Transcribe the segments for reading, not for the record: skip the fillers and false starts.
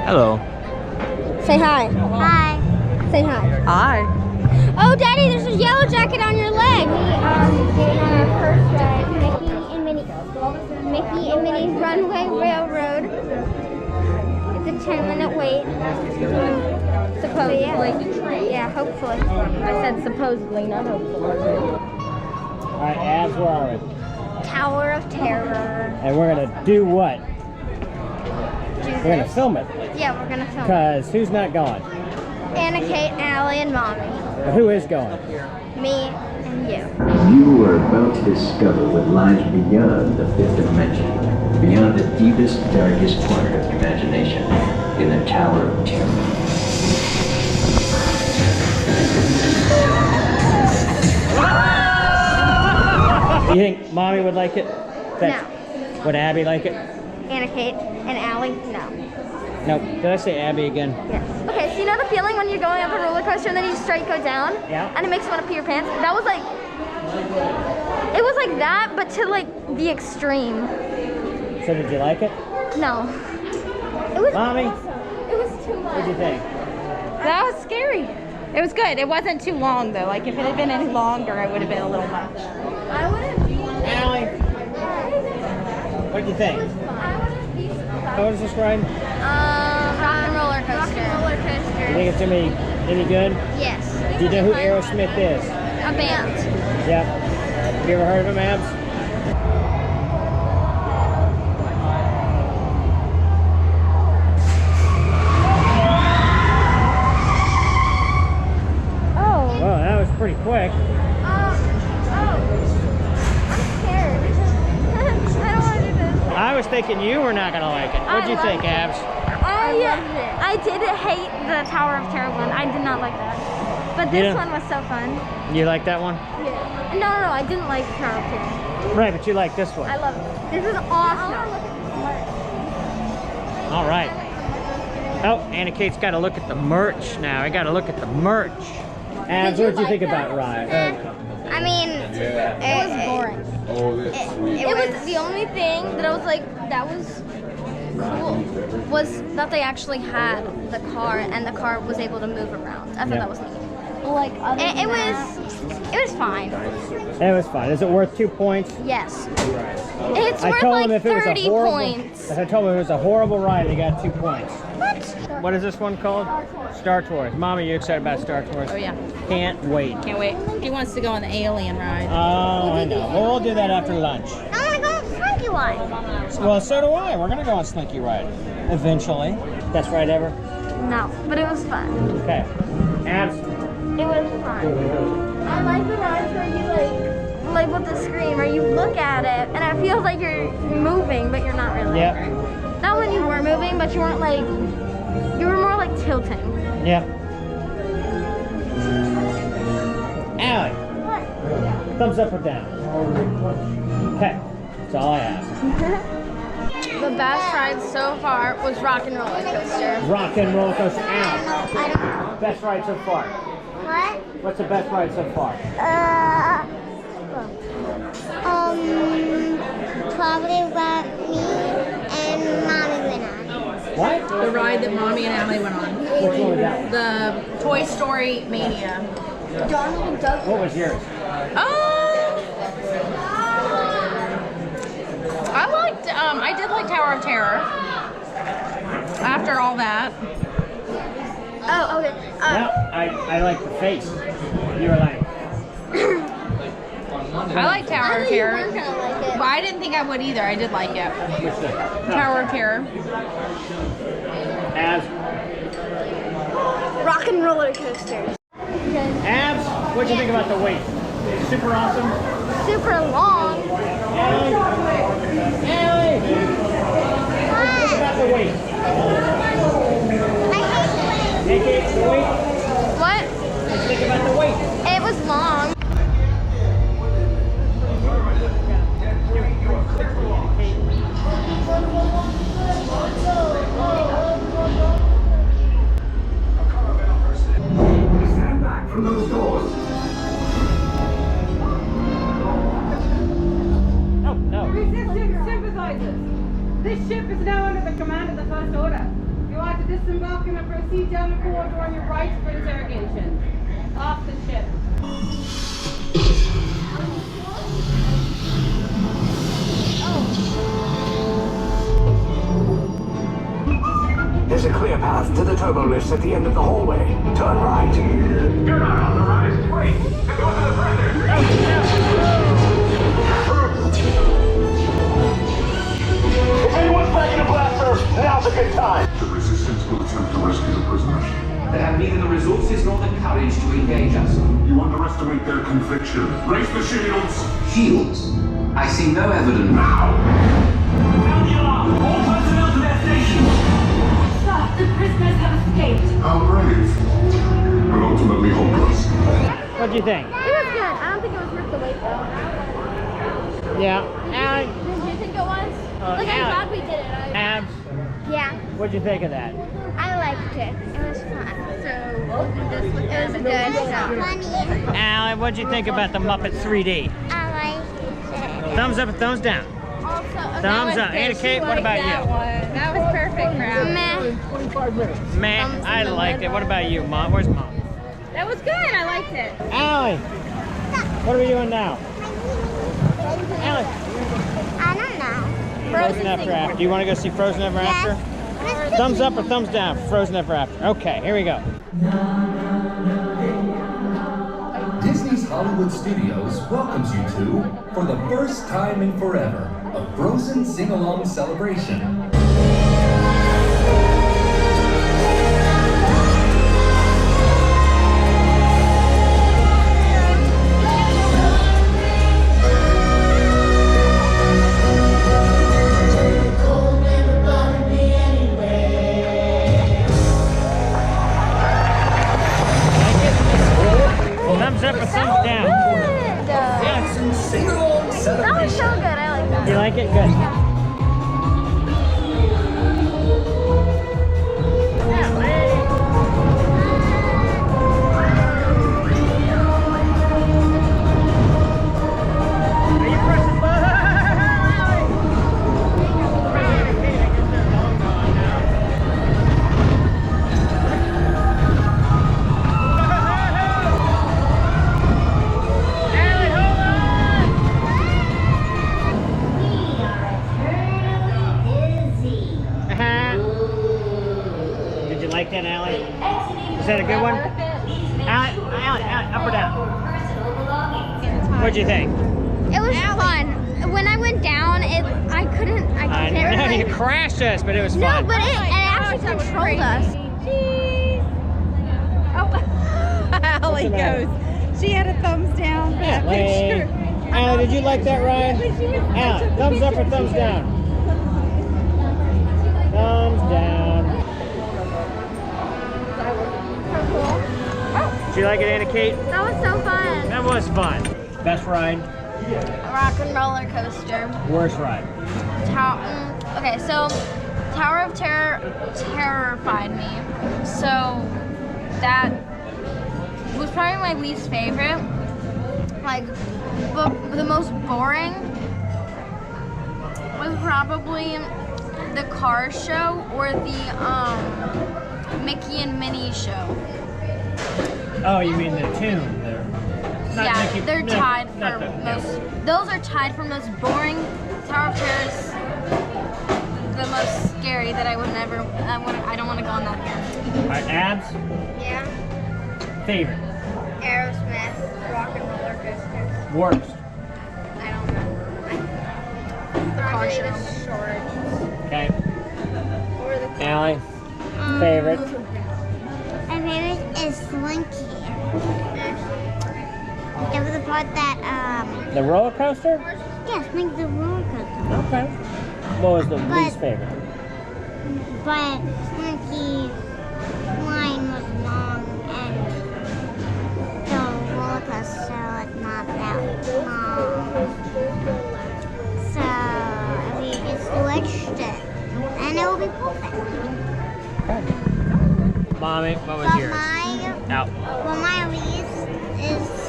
Hello. Say hi. Hi. Say hi. Hi. Oh, Daddy, there's a yellow jacket on your leg. Going on our first ride, Mickey and Minnie's Runway Railroad. It's a 10-minute wait. Supposedly. Yeah, hopefully. I said supposedly, not hopefully. All right, Abs, where are we? Tower of Terror. And we're gonna do what? We're gonna film it. Yeah, we're gonna film it. Cause who's not going? Anna, Kate, Allie, and Mommy. Or who is going? Me and you. You are about to discover what lies beyond the fifth dimension, beyond the deepest, darkest corner of imagination, in the Tower of Terror. You think Mommy would like it? No. Would Abby like it? Anna, Kate, and Allie, no. Nope. Did I say Abby again? Yes. Okay, so you know the feeling when you're going up a roller coaster and then you straight go down? Yeah. And it makes you want to pee your pants? That was like, it was like that, but to like the extreme. So did you like it? No. It was Mommy? awesome. It was too much. What'd you think? That was scary. It was good. It wasn't too long though. Like if it had been any longer, it would have been a little much. I wouldn't be. Allie? What'd you think? What was this ride? Rock and roller coaster. Rock and roller You coaster. think it's gonna be any good? Yes. Do you know who Aerosmith is? A band. Yep. You ever heard of him, Abs? Oh. Well, that was pretty quick. I'm scared. I don't want to do this. I was thinking you were not gonna like it. What'd you I think, loved it. Abs? I did hate the Tower of Terror one. I did not like that. But this Yeah. one was so fun. You like that one? Yeah. No, I didn't like the Tower of Terror. Right, but you like this one. I love it. This is awesome. All right. Oh, Anna Kate's got to look at the merch now. I got to look at the merch. Abs, Did you what did you like think that? about Ride? I mean, it was boring. It was the only thing that I was like, that was cool, was that they actually had the car and the car was able to move around. I thought Yeah. that was neat. Like, it was fine. It was fun. Is it worth 2 points? Yes. It's I worth told like him if it was a 30 horrible, points. If I told him it was a horrible ride, they got 2 points. What? What is this one called? Star Tours. Mommy, you excited about Star Tours? Oh yeah. Can't wait. Can't wait. He wants to go on the alien ride. Oh, I know. Well, we'll do that after lunch. I want to go on the Slinky one. Well, so do I. We're going to go on Slinky Ride. Eventually. Best ride ever? No, but it was fun. Okay. Abs? It was fun. I like the rides where you like with the screen, where you look at it and it feels like you're moving, but you're not really. Yep. Not when you were moving, but you weren't like, you were more like tilting. Yep. Allie, What? thumbs up or down? Okay. That's all I ask. The best ride so far was Rock and Roller Coaster. Rock and roller coaster. Al, I don't know. best ride so far. What? What's the best ride so far? Probably what me and Mommy went on. What? The ride that Mommy and Allie went on. Which one was that one? The Toy Story Mania. Donald and Doug. What was yours? I did like Tower of Terror. After all that. Oh, okay. No, I like the face. You were like, I like Tower of Terror. You weren't gonna like it. But I didn't think I would either. I did like it. which one? Tower of Terror. Abs. Rock and Roller Coasters. Abs, what'd you think about the wait? Super awesome. Super long. Allie. Allie. What'd you think about the wait? I hate Hey, the wait. What? What'd you think about the wait? It was long. Stand back from those doors. No. Resistance sympathizers. This ship is now under the command of the First Order. The You'll have to disembark and proceed down the corridor on your right for interrogation. Off the ship. There's a clear path to the turbo lifts at the end of the hallway. Turn right. You're not on the rise. Wait. Go to the further. If anyone's packing a blaster, now's a good time. The resistance will attempt to rescue the prisoners. They have neither the resources nor the courage to engage us. You underestimate their conviction. Raise the shields! Shields? I see no evidence. Now! Sound the alarm. All personnel to their stations. Sir, the prisoners have escaped. How brave. But ultimately hopeless. What'd you think? It was good. I don't think it was worth the wait though. Yeah. Allie, Did you think it was? Look, I'm Allie. glad we did it. Abs, Yeah, what'd you think of that? I liked it. It was fun. So we'll do this with it was good. Funny. Allie, what'd you think about the Muppet 3D? I liked it. Thumbs up or thumbs down? Also, Thumbs up. Anna Kate, what about you? That was perfect for us. Meh. Man, Thumbs I in the liked it. middle. What about you, Mom? Where's Mom? That was good. I liked it. Allie, what are we doing now? Allie, I don't know. Frozen Ever After. Do you want to go see Frozen Ever After? Yes. Thumbs up or thumbs down for Frozen Ever After? Okay, here we go. Disney's Hollywood Studios welcomes you to, for the first time in forever, a Frozen sing-along celebration. Thumbs up or thumbs down? Frozen sing-along That was celebration. so good. I like that. You like it? Good. Did you like that, Allie? Is that a good one? Allie, up or down? What'd you think? It was fun. When I went down, I couldn't I know really- you crashed us, but it was No, fun. but it actually controlled us. Allie the matter? goes. She had a thumbs down for that picture. Allie, did you like that ride? Allie, thumbs up or thumbs down? Thumbs down. So cool. Did you like it, Anna Kate? That was so fun. That was fun. Best ride? A rock and roller coaster. Worst ride? Okay, so Tower of Terror terrified me. So that was probably my least favorite. Like, but the most boring was probably the car show or the Mickey and Minnie show. Oh, you mean the tune? Yeah, they're tied not for the- most. Those are tied for most boring. Tower of Terror is the most scary that I would never. I don't want to go on that again. All right, Abs, Yeah. favorite? Aerosmith, rock and roller coasters. Worst? I don't know. The car show. Okay. Or the Allie, favorite? My favorite is Slinky. It was the part that, The roller coaster? yes, like the roller coaster. Okay. What was the least favorite? But Slinky's line was long and the roller coaster was not that long. So we just switched it and it will be perfect. Mommy, what was But yours? Out. my least is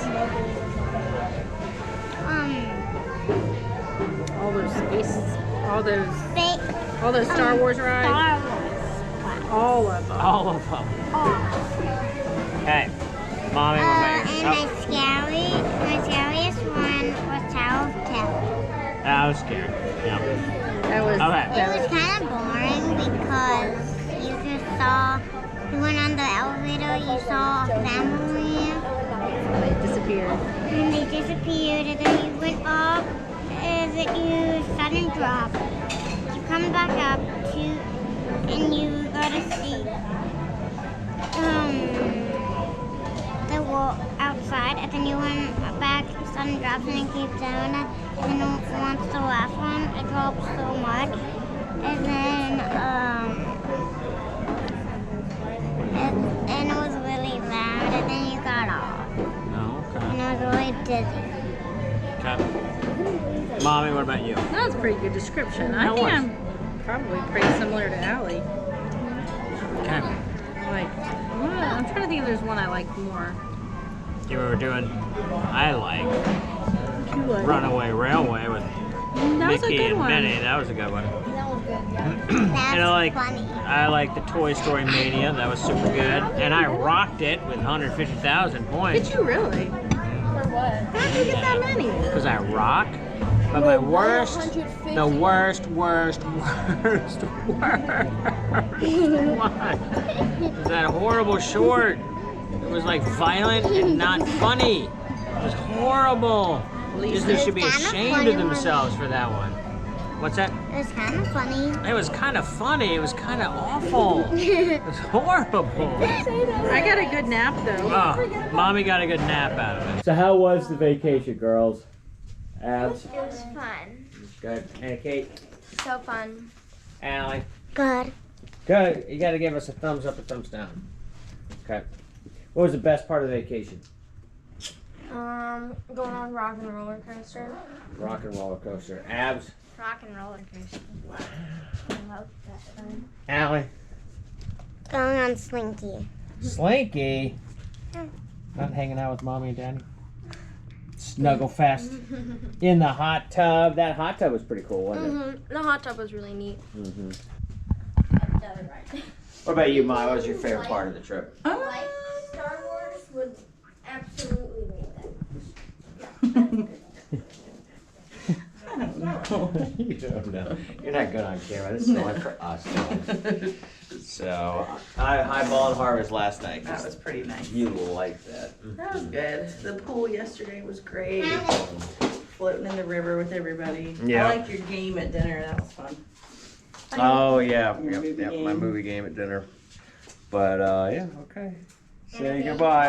All those space, all those fake Star Wars rides. Star Wars. All of them. All of them. Okay. Mommy, And my scariest one was Tower of Terror. That was scary. Yeah. That was. Okay. It was kind of boring because you just saw, you went on the elevator, you saw a family, They disappeared. and they disappeared, and then you went up, and then you sudden drop. You come back up to, and you gotta see the wall outside, and then you went back, sudden drops, and it keeps doing it, and then once the last one, it drops so much, and then and it was really loud, and then you got off, Oh, okay. and I was really dizzy. Okay. Mommy, what about you? That was a pretty good description. I That think was. I'm probably pretty similar to Allie. Okay. Like, I'm trying to think if there's one I like more. You were doing, I like You like? Runaway Railway with That was a Mickey good and one. Minnie. That was a good one. That was good. That's And funny. I like the Toy Story Mania. That was super good. And I rocked it with 150,000 points. Did you really? For what? How did you get that many? Because I rock. But my worst, 150. the worst one was that horrible short. It was like violent and not funny. It was horrible. Disney should be It's kinda ashamed funny of themselves for that one. What's that? It was kind of funny. It was kind of funny. It was kind of awful. It was horrible. I got a good nap though. Oh, Mommy got a good nap out of it. So how was the vacation, girls? Abs? It was fun. Good. And Kate? So fun. Allie? Good. Good. You got to give us a thumbs up or thumbs down. Okay. What was the best part of the vacation? Going on rock and roller coaster. Rock and roller coaster. Abs? Rock and roller coaster. Wow. I love that fun. Allie? Going on Slinky. Slinky? Not hanging out with Mommy and Daddy? Snuggle fest in the hot tub. That hot tub was pretty cool, wasn't it? The hot tub was really neat. Mm-hmm. What about you, Ma? What was your favorite part of the trip? Like Star Wars would absolutely rate You don't know. You're not good on camera. This is only for us. So, I highballed Harvest last night. That was pretty nice. You like that. That was good. The pool yesterday was great. Floating in the river with everybody. Yeah. I liked your game at dinner. That was fun. Oh, yeah. Your movie Yep, game. my movie game at dinner. But, yeah, okay. Say goodbye.